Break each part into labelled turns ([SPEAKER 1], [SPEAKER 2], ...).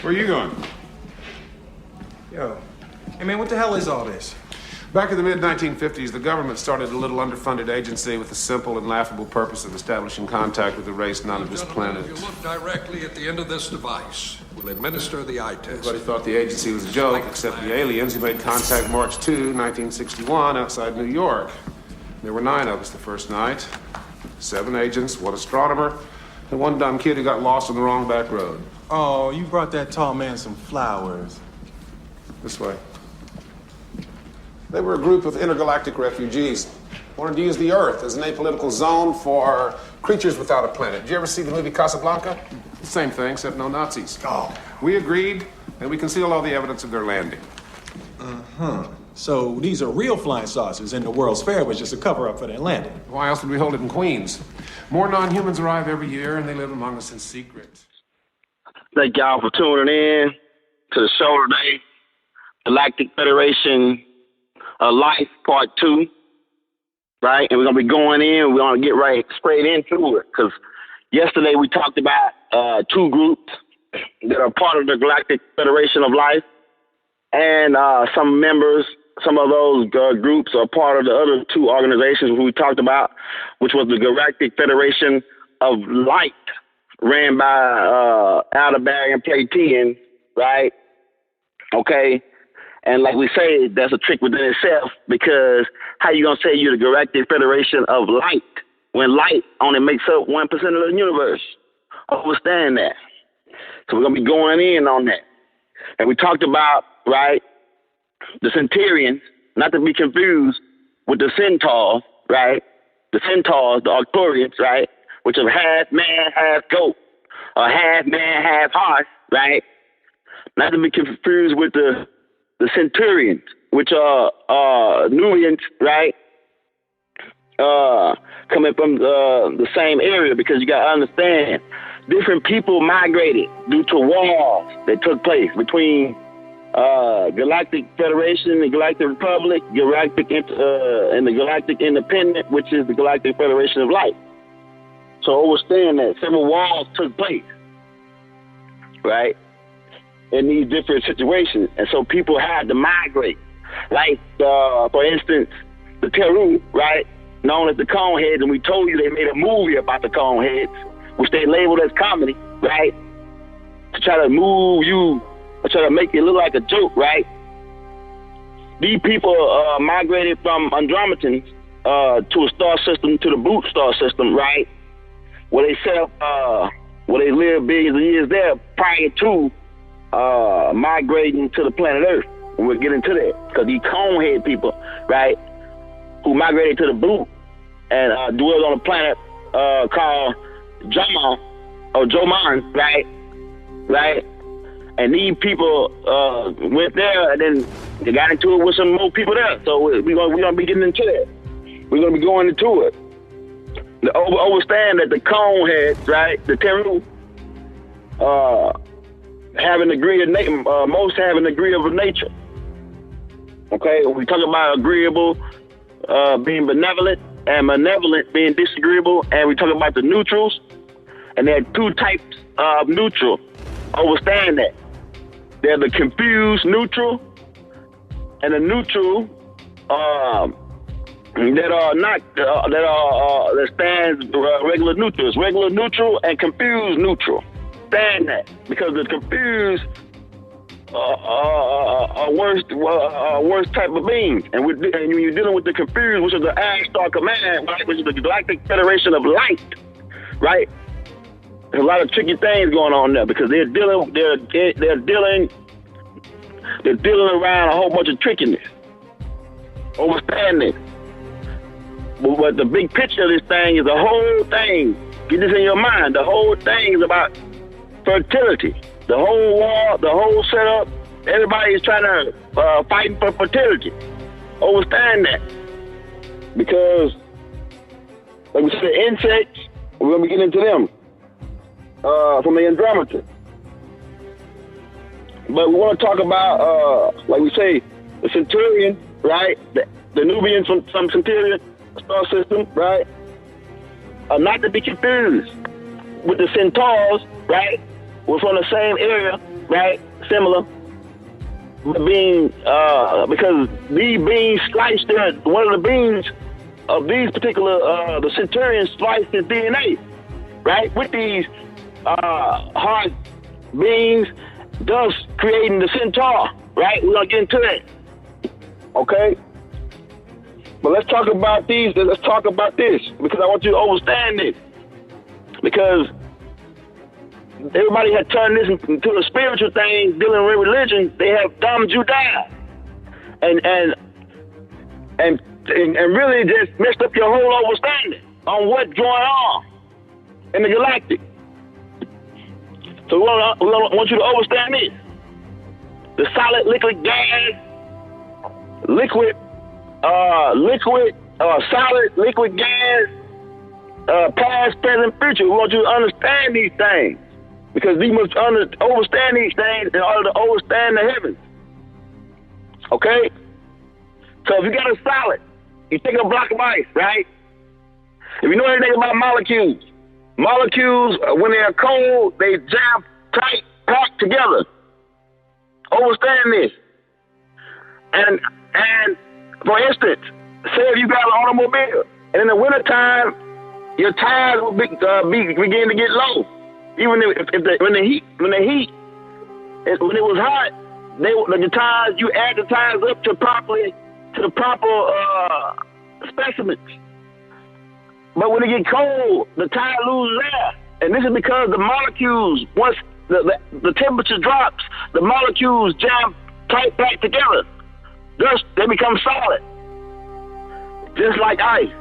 [SPEAKER 1] Where are you going?
[SPEAKER 2] Yo, hey man, what the hell is all this?
[SPEAKER 1] Back in the mid-1950s, the government started a little underfunded agency with the simple and laughable purpose of establishing contact with a race not of this planet.
[SPEAKER 3] If you look directly at the end of this device, we'll administer the eye test.
[SPEAKER 1] Everybody thought the agency was a joke, except the aliens who made contact March 2, 1961, outside New York. There were 9 of us the first night. 7 agents, 1 astronomer, and 1 dumb kid who got lost on the wrong back road.
[SPEAKER 2] Oh, you brought that tall man some flowers.
[SPEAKER 1] This way. They were a group of intergalactic refugees. Wanted to use the Earth as an apolitical zone for creatures without a planet. Did you ever see the movie Casablanca? Same thing, except no Nazis.
[SPEAKER 2] Oh.
[SPEAKER 1] We agreed, and we concealed all the evidence of their landing.
[SPEAKER 2] Uh-huh. So these are real flying saucers, and the World's Fair was just a cover-up for their landing.
[SPEAKER 1] Why else would we hold it in Queens? More non-humans arrive every year, and they live among us in secret.
[SPEAKER 4] Thank y'all for tuning in to the show today. Galactic Federation Life Part 2, right? And we're going to be going in. We're going to get right straight into it because yesterday we talked about 2 groups that are part of the Galactic Federation of Life, and some members, some of those groups are part of the other 2 organizations we talked about, which was the Galactic Federation of Light, ran by Aldebaran Platian, right? Okay. And like we say, that's a trick within itself, because how you going to say you're the Galactic Federation of Light when light only makes up 1% of the universe? Understand that. So we're going to be going in on that. And we talked about, right, the Centurions, not to be confused with the Centaurs, right? The Centaurs, the Arcturians, right, which are half man, half goat, or half man, half horse, right? Not to be confused with the Centurions, which are Nubians, right? Coming from the same area, because you got to understand, different people migrated due to wars that took place between Galactic Federation, the Galactic Republic, and the Galactic Independent, which is the Galactic Federation of Light. So understand that several wars took place, right, in these different situations. And so people had to migrate. Like, for instance, the Teru, right, known as the Coneheads, and we told you they made a movie about the Coneheads, which they labeled as comedy, right, to try to move you, or try to make it look like a joke, right? These people migrated from Andromedans to a star system, to the Boot star system, right, where they set up, where they lived billions of years there prior to migrating to the planet Earth. And we'll get into that, because these Conehead people, right, who migrated to the Boot and dwelled on a planet called Joma, or Joman, right? And these people went there, and then they got into it with some more people there. So we're gonna be getting into that. We're gonna be going into it. Understand that the Coneheads, right, the Teru, have a degree of most have a degree of nature. Okay, we talk about agreeable being benevolent, and malevolent being disagreeable, and we talk about the neutrals, and there are 2 types of neutral. Understand that. They're the confused neutral, and the neutral that stands regular neutrals, regular neutral and confused neutral. Stand that, because the confused are worst type of beings, and when you're dealing with the confused, which is the Star Command, right, which is the Galactic Federation of Light, right? There's a lot of tricky things going on there, because they're dealing around a whole bunch of trickiness. Understand this. But the big picture of this thing is the whole thing. Get this in your mind. The whole thing is about fertility. The whole war, the whole setup, everybody is trying to fight for fertility. Understand that. Because, like we said, the insects, we're going to be getting into them from the Andromeda. But we want to talk about, like we say, the Centurion, right? The Nubians from some Centurion star system, right? Not to be confused with the Centaurs, right? We're from the same area, right? Similar. Being because these beings spliced one of the beings of these particular the centurion spliced his DNA, right, with these hard beings, thus creating the centaur, right? We're gonna get into that, okay? But let's talk about these. Let's talk about this because I want you to understand this, because everybody had turned this into a spiritual thing, dealing with religion. They have dumbed you down, and really just messed up your whole understanding on what's going on in the galactic. So we want you to understand this: the solid, liquid, gas, solid, liquid, gas, past, present, future. We want you to understand these things. Because we must understand these things in order to understand the heavens. Okay? So if you got a solid, you take a block of ice, right? If you know anything about molecules, when they're cold, they jam tight, packed together. Understand this. And for instance, say if you got an automobile, and in the wintertime, your tires will begin to get low. Even when the heat, when it was hot, the tires, you add the tires up to the proper specimens. But when it get cold, the tire loses air, and this is because the molecules, once the temperature drops, the molecules jam tight back together. Thus, they become solid, just like ice.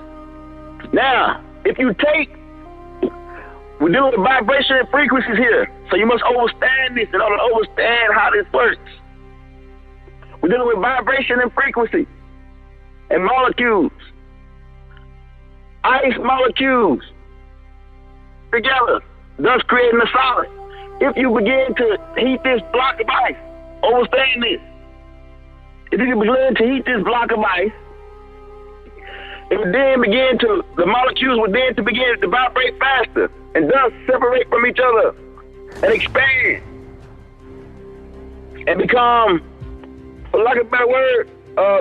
[SPEAKER 4] Now, if you take we're dealing with vibration and frequencies here, so you must understand this in order to understand how this works. We're dealing with vibration and frequency and molecules. Ice molecules together, thus creating a solid. If you begin to heat this block of ice, understand this. If you begin to heat this block of ice, the molecules would then begin to vibrate faster and thus separate from each other and expand and become, for lack of a better word,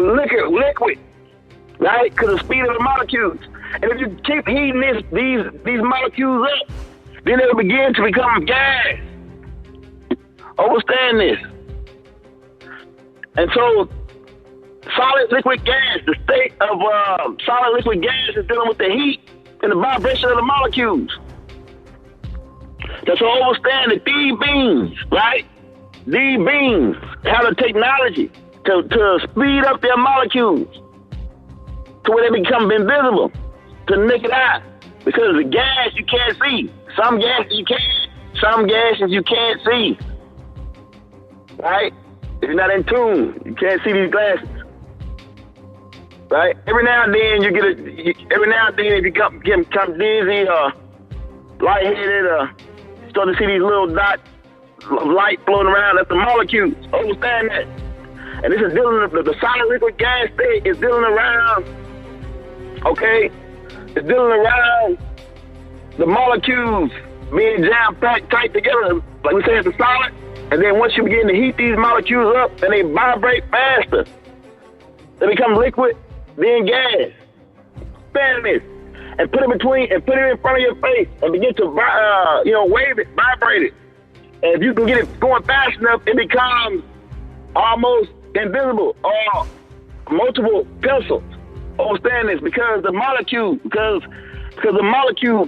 [SPEAKER 4] liquid, right? Because of the speed of the molecules. And if you keep heating these molecules up, then they will begin to become gas. Understand this. And so, solid liquid gas, the state of solid liquid gas is dealing with the heat and the vibration of the molecules. So understand that these beings, right? These beings have the technology to speed up their molecules to where they become invisible to the naked eye. Because the gas you can't see. Some gases you can, some gases you can't see. Right? If you're not in tune, you can't see these glasses. Right? Every now and then if you become dizzy or lightheaded or start to see these little dots of light floating around, that's the molecules. Understand that. And this is dealing with the solid liquid gas state is dealing around, okay? It's dealing around the molecules being jam-packed tight together, like we say it's a solid. And then once you begin to heat these molecules up and they vibrate faster, they become liquid, then gas. Stand this. And put it in front of your face and begin to, wave it, vibrate it. And if you can get it going fast enough, it becomes almost invisible or multiple pencils. Understand this, because the molecules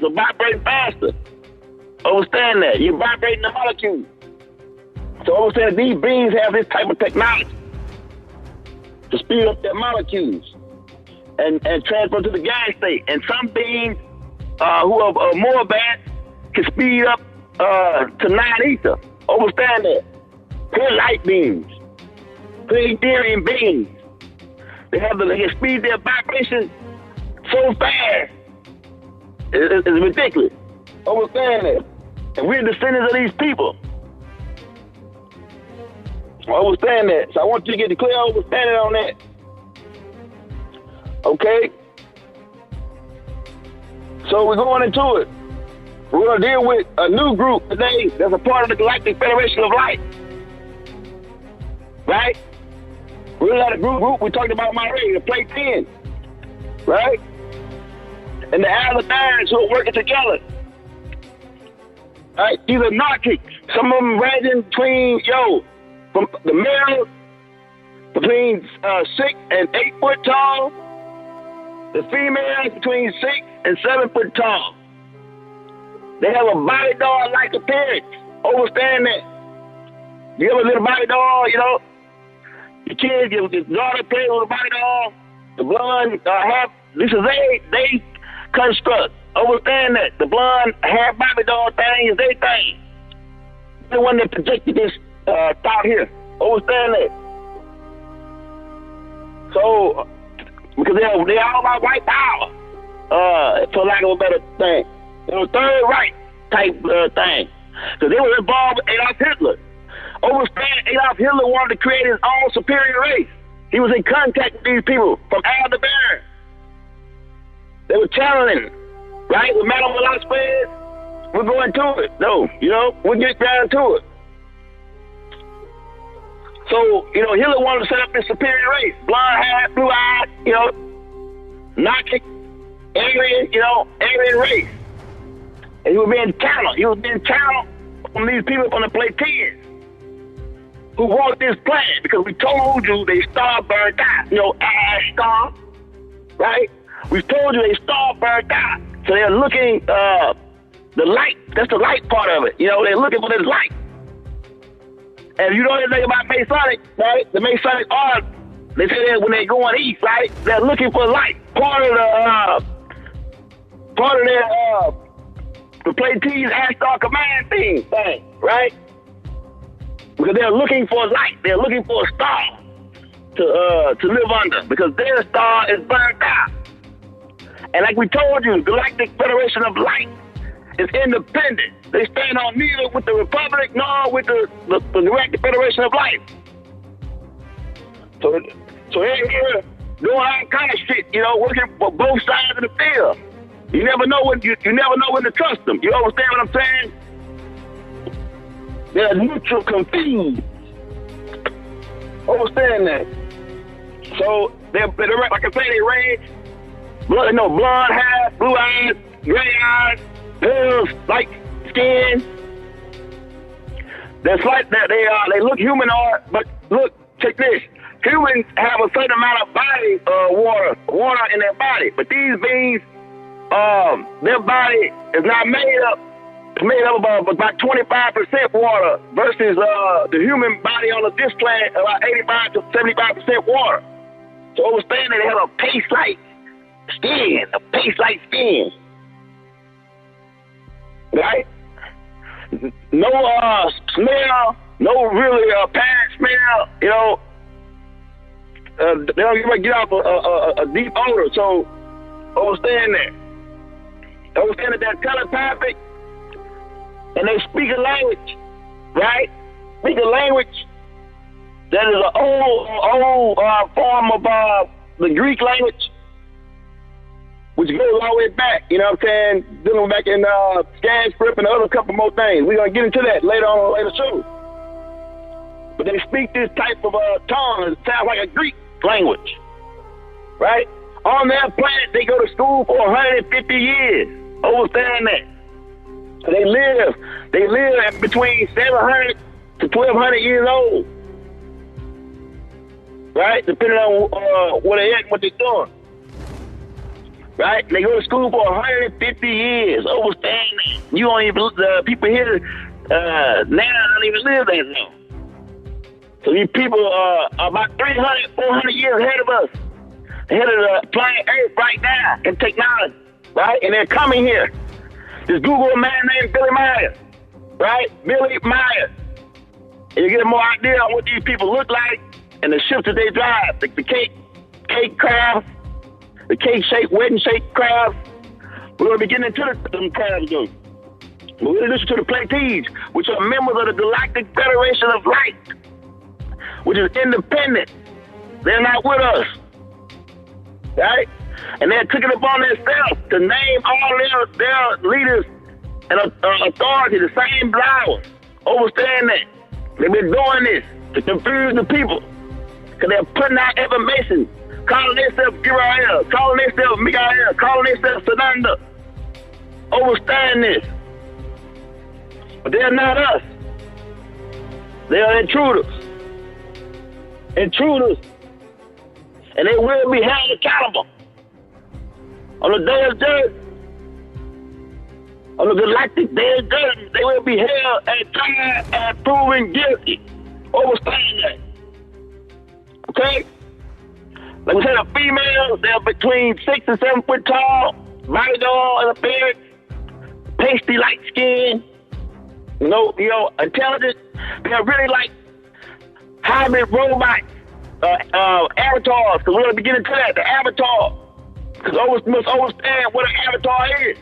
[SPEAKER 4] are vibrating faster. Understand that. You're vibrating the molecules. So understand these beings have this type of technology to speed up their molecules and transfer to the gas state. And some beings who are more advanced can speed up to 9 ether. Understand that. Pure light beings, pure Ethereum beings. They can speed their vibration so fast. It's ridiculous. Understand that. And we're descendants of these people. Understand that. So I want you to get a clear understanding on that. Okay? So we're going into it. We're going to deal with a new group today that's a part of the Galactic Federation of Light. right? We had a group. We talked about my already, the play 10, right? And the other nines who are working together. Right? These are narcotics. Some of them ranging between, from the males between 6 and 8 foot tall. The females between 6 and 7 foot tall. They have a body doll-like appearance. Understand that. You ever little body doll, your kids, your daughter plays with a body doll, the blonde this is they construct. Understand that. The blonde hair body doll thing is their thing. The one that projected this thought here. Understand that. So, because they're all about white power, for lack of a better thing. It was third right type thing. Because they were involved with Adolf Hitler. Understand, Adolf Hitler wanted to create his own superior race. He was in contact with these people from Aldebaran. They were channeling, right? With Madame Velasquez, we're going to it. No, we'll get down to it. So, Hitler wanted to set up this superior race. Blonde hair, blue eyes, Nazi, Aryan race. And he was being channeled. He was being channeled from these people from the Platinians who wanted this plan because we told you they star burned out. Ash star, right? We told you they star burned out. So they're looking, the light, that's the light part of it. They're looking for this light. And you know anything about Masonic, right? The Masonic art, they say that when they're going east, right? They're looking for light. Part of their, the Platinians Ashtar Command thing, right? Because they're looking for light. They're looking for a star to live under because their star is burned out. And like we told you, Galactic Federation of Light is independent. They stand on neither with the Republic nor with the Galactic Federation of Light. So they're here doing all kind of shit, working for both sides of the field. You never know when you never know when to trust them. You understand what I'm saying? They're neutral confused. Understand that. So they're like I say, they range. Blonde hair, blue eyes, gray eyes, pale, light skin. That's like that. They look humanoid, but look, check this. Humans have a certain amount of body water in their body, but these beings, their body is not made up. It's made up of about 25% water versus the human body on this planet about 85 to 75% water. So understand that they have a paste-like skin, right? No smell, no really bad smell. They don't get off a deep odor. So understand that. Understand that they're telepathic. And they speak a language, right? Speak a language that is an old form of the Greek language, which goes all the way back, dealing back in Sanskrit and other couple more things. We're going to get into that later on in a later show. But they speak this type of tongue that sounds like a Greek language, right? On their planet, they go to school for 150 years. Understand that. They live between 700 to 1,200 years old, right? Depending on where they at, what they're doing, right? They go to school for 150 years. Understand that. You don't even people here now don't even live that long. So these people are about 300, 400 years ahead of us, ahead of the planet Earth right now in technology, right? And they're coming here. Just Google a man named Billy Myers, right? Billy Myers. And you get a more idea on what these people look like and the ships that they drive. The cake crabs, the cake-shaped, wedding-shaped crabs. We're going to be getting into them crabs, though. But we're going to listen to the Pleiades, which are members of the Galactic Federation of Light, which is independent. They're not with us, right? And they took it upon themselves to name all their leaders and authority the same flowers. Understand that. They've been doing this to confuse the people. Because they're putting out information, calling themselves Girael, calling themselves Mikael, calling themselves Sananda. Overstand this. But they're not us. They are intruders. Intruders. And they will be held accountable. On the day of judgment, on the galactic day of judgment, they will be held and tried and proven guilty. Overstand that. Okay? Like we said, a female, they're between 6 and 7 foot tall, body doll and appearance, pasty light skin, intelligent. They're really like hybrid robots, avatars, because we're going to be getting to that, the avatar. Because we must understand what an avatar is.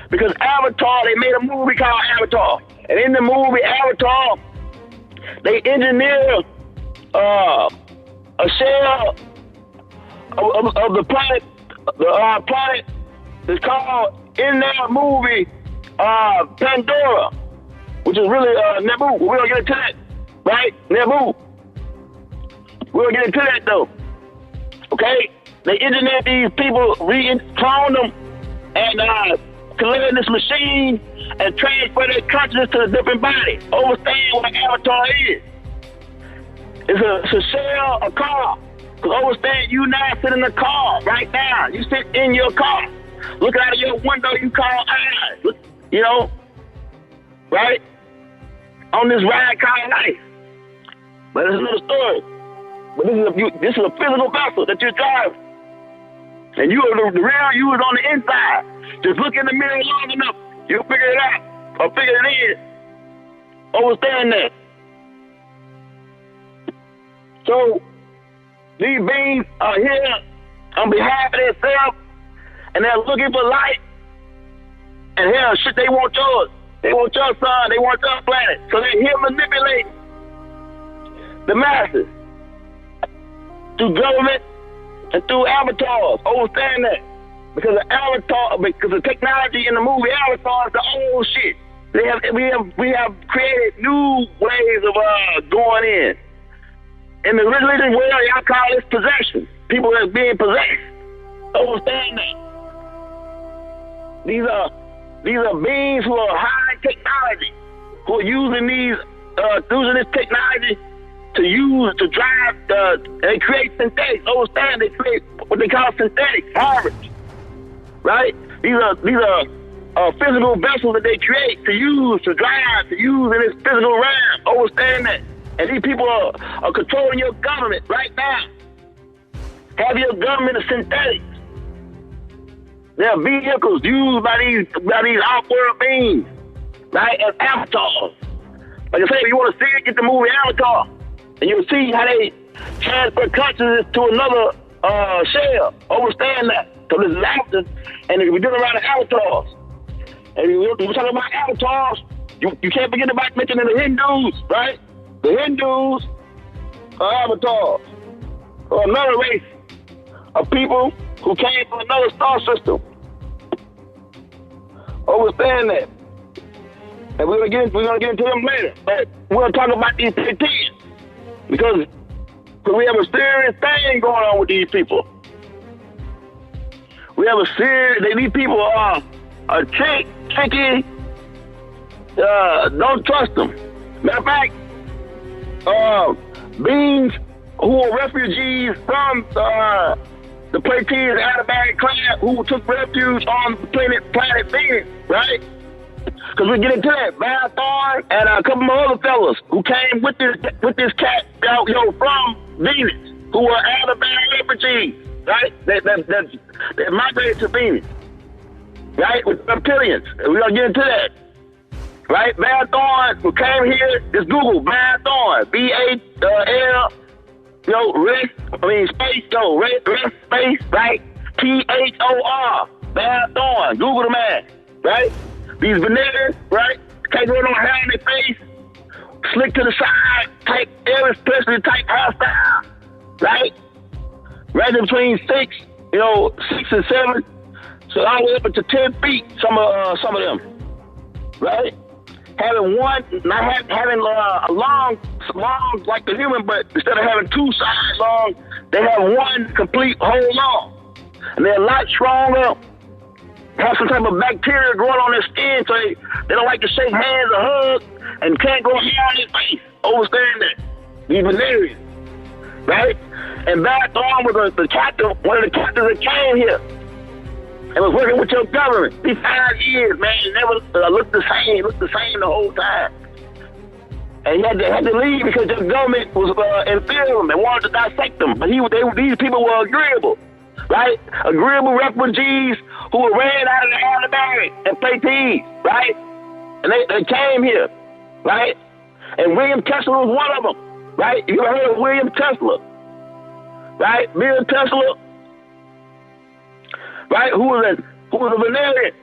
[SPEAKER 4] Because Avatar, they made a movie called Avatar. And in the movie Avatar, they engineered a shell of the planet, planet that's called, in that movie, Pandora, which is really Naboo. We're going to get into that, right? Naboo. We're going to get into that, though. Okay? They engineered these people, cloned them, and created this machine and transfer their consciousness to a different body. Understand what an avatar is. It's a shell, a car. Because understand, you now sit in a car right now. You sit in your car. Look out of your window, you call eyes. Look, right? On this ride called life. But it's another story. But this is a physical vessel that you're driving. And you are the real you is on the inside. Just look in the mirror long enough, you'll figure it out or figure it in. Understand that. So these beings are here on behalf of themselves, and they're looking for light. And hell, shit, they want yours. They want your sun. They want your planet. So they're here manipulating the masses through government and through avatars. Understand that. Because the technology in the movie Avatar is the old shit. We have created new ways of going in. In the religious world, y'all call this possession. People that's being possessed. Understand that. These are beings who are high technology, who are using this technology to drive, they create synthetics. Understand, they create what they call synthetics, hybrids, right? These are physical vessels that they create to use, to drive, to use in this physical realm. Understand that. And these people are controlling your government right now. Have your government of synthetics. There are vehicles used by these off-world beings, right? As avatars. Like I said, if you want to see it, get the movie Avatar. And you'll see how they transfer consciousness to another shell. Understand that. So this is avatars, and we're dealing around the avatars. And we're talking about avatars, you can't forget about mentioning the Hindus, right? The Hindus are avatars, or another race of people who came from another star system. Understand that. And we're gonna get into them later. But we're gonna talk about these 15 because we have a serious thing going on with these people. We have these people are tricky. Don't trust them. Matter of fact, beings who are refugees from the Pleiades Adamant class who took refuge on the planet Venus, right? Because we get into that. Marathon and a couple more other fellas who came with this cat from Venus, who were Adamant refugees, right? That migrated to Venus, right? With reptilians. We're gonna get into that. Right? Marathon, who came here, just Google Marathon, B-A-L, rest space, right? T-H-O-R, Marathon, Google the man, right? These veneers, right? Can't go no hair in their face, slick to the side, type, Elvis Presley type hairstyle, right? Right in between 6 and 7, so all the way up to 10 feet, some of them, right? having one, not having a long like the human, but instead of having two sides long, they have one complete whole long. And they're a lot stronger, have some type of bacteria growing on their skin, so they don't like to shake hands or hug, and can't go hair on their face. Understand that? These Venerians, right? And Barrett Thorne was the captain, one of the captains that came here and was working with your government. These 5 years, man, it never looked the same. It looked the same the whole time. And he had to leave because your government was inferior them and wanted to dissect them. But these people were agreeable, right? Agreeable refugees who were ran out of the Alabama and platees, right? And they came here, right? And William Tesla was one of them, right? You ever heard of William Tesla, right? Bill Tesla, right? Who was a Venerian?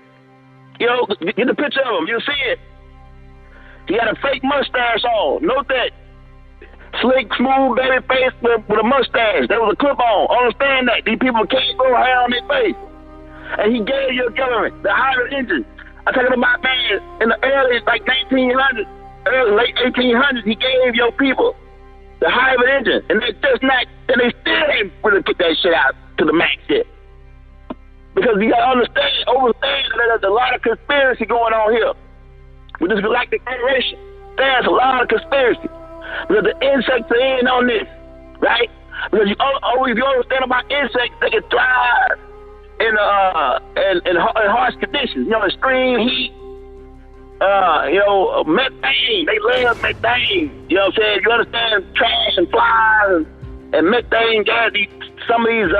[SPEAKER 4] You know, get the picture of him. You'll see it. He had a fake mustache on. Note that. Slick, smooth, baby face with a mustache. That was a clip-on. Understand that. These people can't grow hair on their face. And he gave your government the hybrid engine. I'm talking about, man, in the early, like 1900s, late 1800s, he gave your people the hybrid engine. And they still ain't really put that shit out to the max yet. Because you gotta understand that there's a lot of conspiracy going on here with this Galactic Federation. There's a lot of conspiracy. Because the insects are in on this, right? Because if you understand about insects, they can thrive in harsh conditions. You know, extreme heat, methane. They love methane. You know what I'm saying? You understand trash and flies and methane gas. Some of these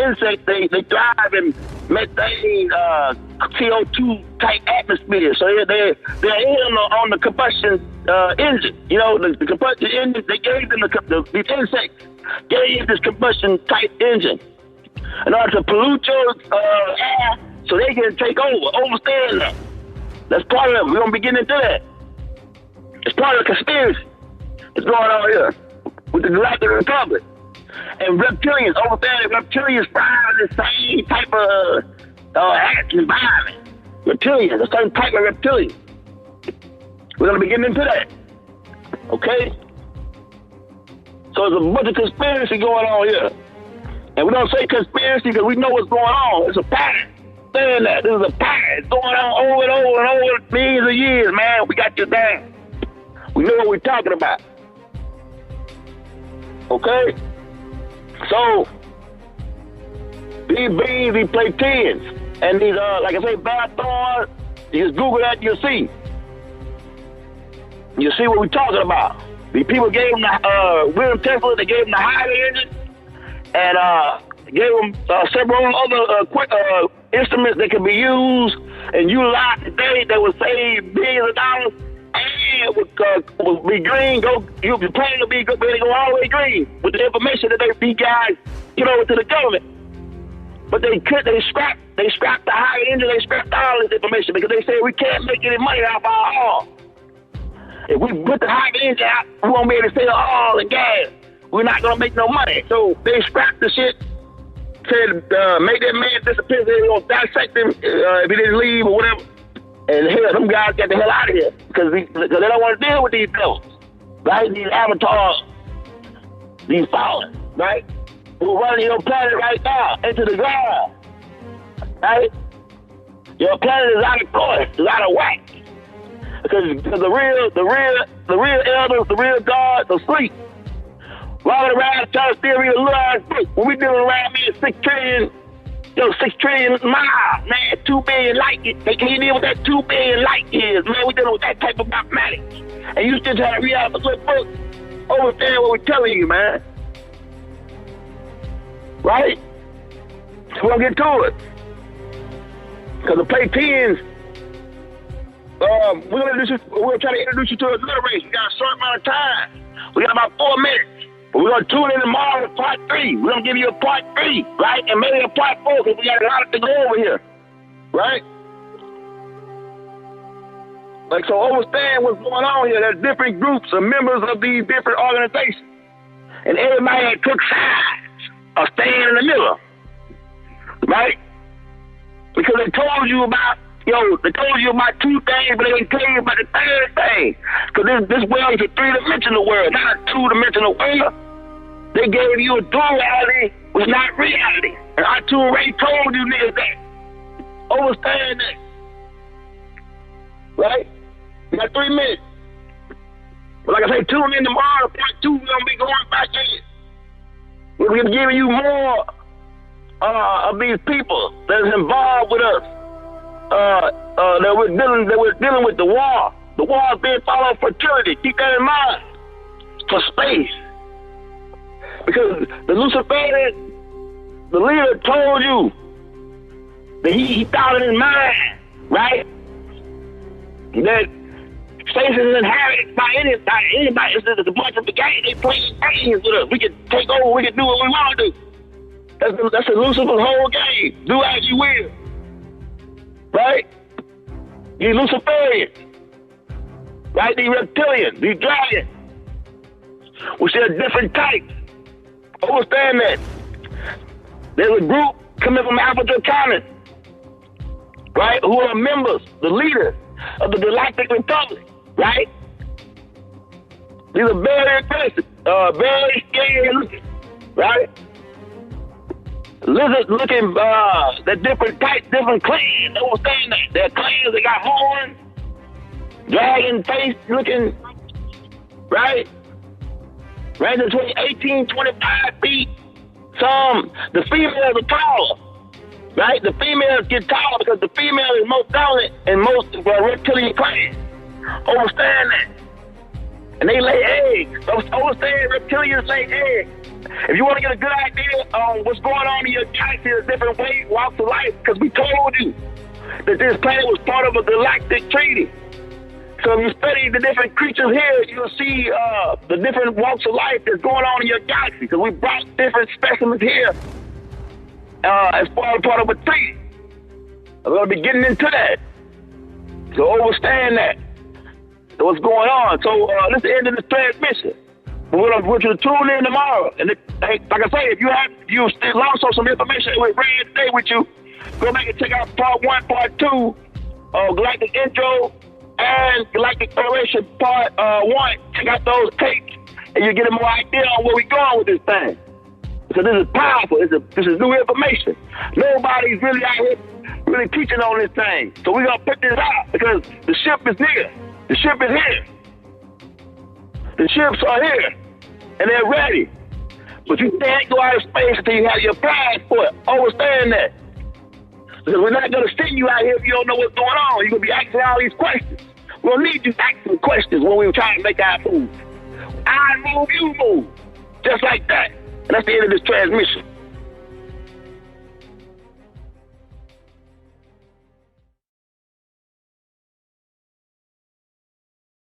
[SPEAKER 4] insects, they thrive in methane, CO2 type atmosphere. So they're in on the combustion engine. You know, the combustion engine, they gave them these insects gave this combustion type engine in order to pollute your air so they can take over. Understand that. That's part of it. We're going to be getting into that. It's part of the conspiracy that's going on here with the Galactic Republic. And reptilians, understand that reptilians thrive in the same type of environment. Reptilians, a certain type of reptilian. We're going to be getting into that. Okay? So there's a bunch of conspiracy going on here. And we don't say conspiracy because we know what's going on. It's a pattern. Saying that. This is a pattern. It's going on over and over and over millions of years, man. We got you down. We know what we're talking about. Okay? So, these beings, these Platinians, and these, like I say, Thorne, you just Google that, you'll see. You'll see what we're talking about. These people gave him the, William Tesla, they gave him the hybrid engine, and gave him several other instruments that can be used and utilized today that would save billions of dollars and would be green. You'll be planning to go all the way green with the information that these guys get over to the government. But they scrapped the hybrid engine, they scrapped all this information because they said we can't make any money off our oil. If we put the hybrid engine out, we won't be able to sell oil and gas. We're not gonna make no money. So they scrapped the shit, said make that man disappear. They're gonna dissect him if he didn't leave or whatever. And hell, them guys got the hell out of here because they don't want to deal with these devils, right? These avatars, these fallen, right? Who running your planet right now into the ground, right? Your planet is out of course, is out of whack because the real elders, the real gods are asleep. Walking around trying to steal me a little ass break. When we dealing around me at 6 trillion miles, man, 2 billion light years. They can't deal with that 2 billion light years, man. We dealing with that type of mathematics. And you still trying to read out the little book, understand what we're telling you, man. Right? So we're gonna get to it. Because the Platinians, we're gonna try to introduce you to another race. We got a short amount of time. We got about 4 minutes. But we're gonna tune in tomorrow to part 3. We're gonna give you a part 3, right? And maybe a part 4 because we got a lot to go over here. Right? Like, so understand what's going on here. There's different groups of members of these different organizations. And everybody took sides or staying in the middle. Right? Because they told you about Yo, they told you about two things, but they didn't tell you about the third thing. Because this world is a three-dimensional world, not a two-dimensional world. They gave you a dual reality, which is not reality. And I too already told you niggas that. Understand that. Right? You got 3 minutes. But like I say, tune in tomorrow, part 2, we're going to be going back in. We're going to be giving you more of these people that's involved with us. That we're dealing with the war. The war is being followed for fertility. Keep that in mind. For space. Because the Luciferian, the leader told you that he thought in his mind, right? That space is inhabited by anybody. It's just a bunch of the game. They playing games with us. We can take over. We can do what we want to do. That's the Lucifer's whole game. Do as you will. Right? These Luciferians. Right? These reptilians. These dragons. We see a different types. Understand that. There's a group coming from Alpha Draconis. Right? Who are members, the leaders of the Galactic Republic. Right? These are very aggressive. Very scary looking. Right? Lizard looking, they're different types, different clans. Understand that. They're clans, they got horns, dragon face looking, right? Range between 18, 25 feet. The females are taller, right? The females get taller because the female is most dominant in most reptilian clans. Understand that. And they lay eggs. Understand reptilians lay eggs. If you want to get a good idea on what's going on in your galaxy, there's different ways, walks of life, because we told you that this planet was part of a galactic treaty. So if you study the different creatures here, you'll see the different walks of life that's going on in your galaxy, because we brought different specimens here as part of a treaty. I'm going to be getting into that. So understand that. So what's going on? So this is the end of this transmission. I want you to tune in tomorrow. And like I say, if you still lost on some information we ran today with you, go back and check out part 1, part 2, Galactic Intro, and Galactic Federation part 1. Check out those tapes, and you get a more idea on where we're going with this thing. So this is powerful. This is new information. Nobody's really out here really teaching on this thing. So we're going to put this out because the ship is near. The ship is here. The ships are here, and they're ready. But you can't go out of space until you have your passport. Understand that. Because we're not going to send you out here if you don't know what's going on. You're going to be asking all these questions. We'll need you asking questions when we try to make our move. I move, you move. Just like that. And that's the end of this transmission.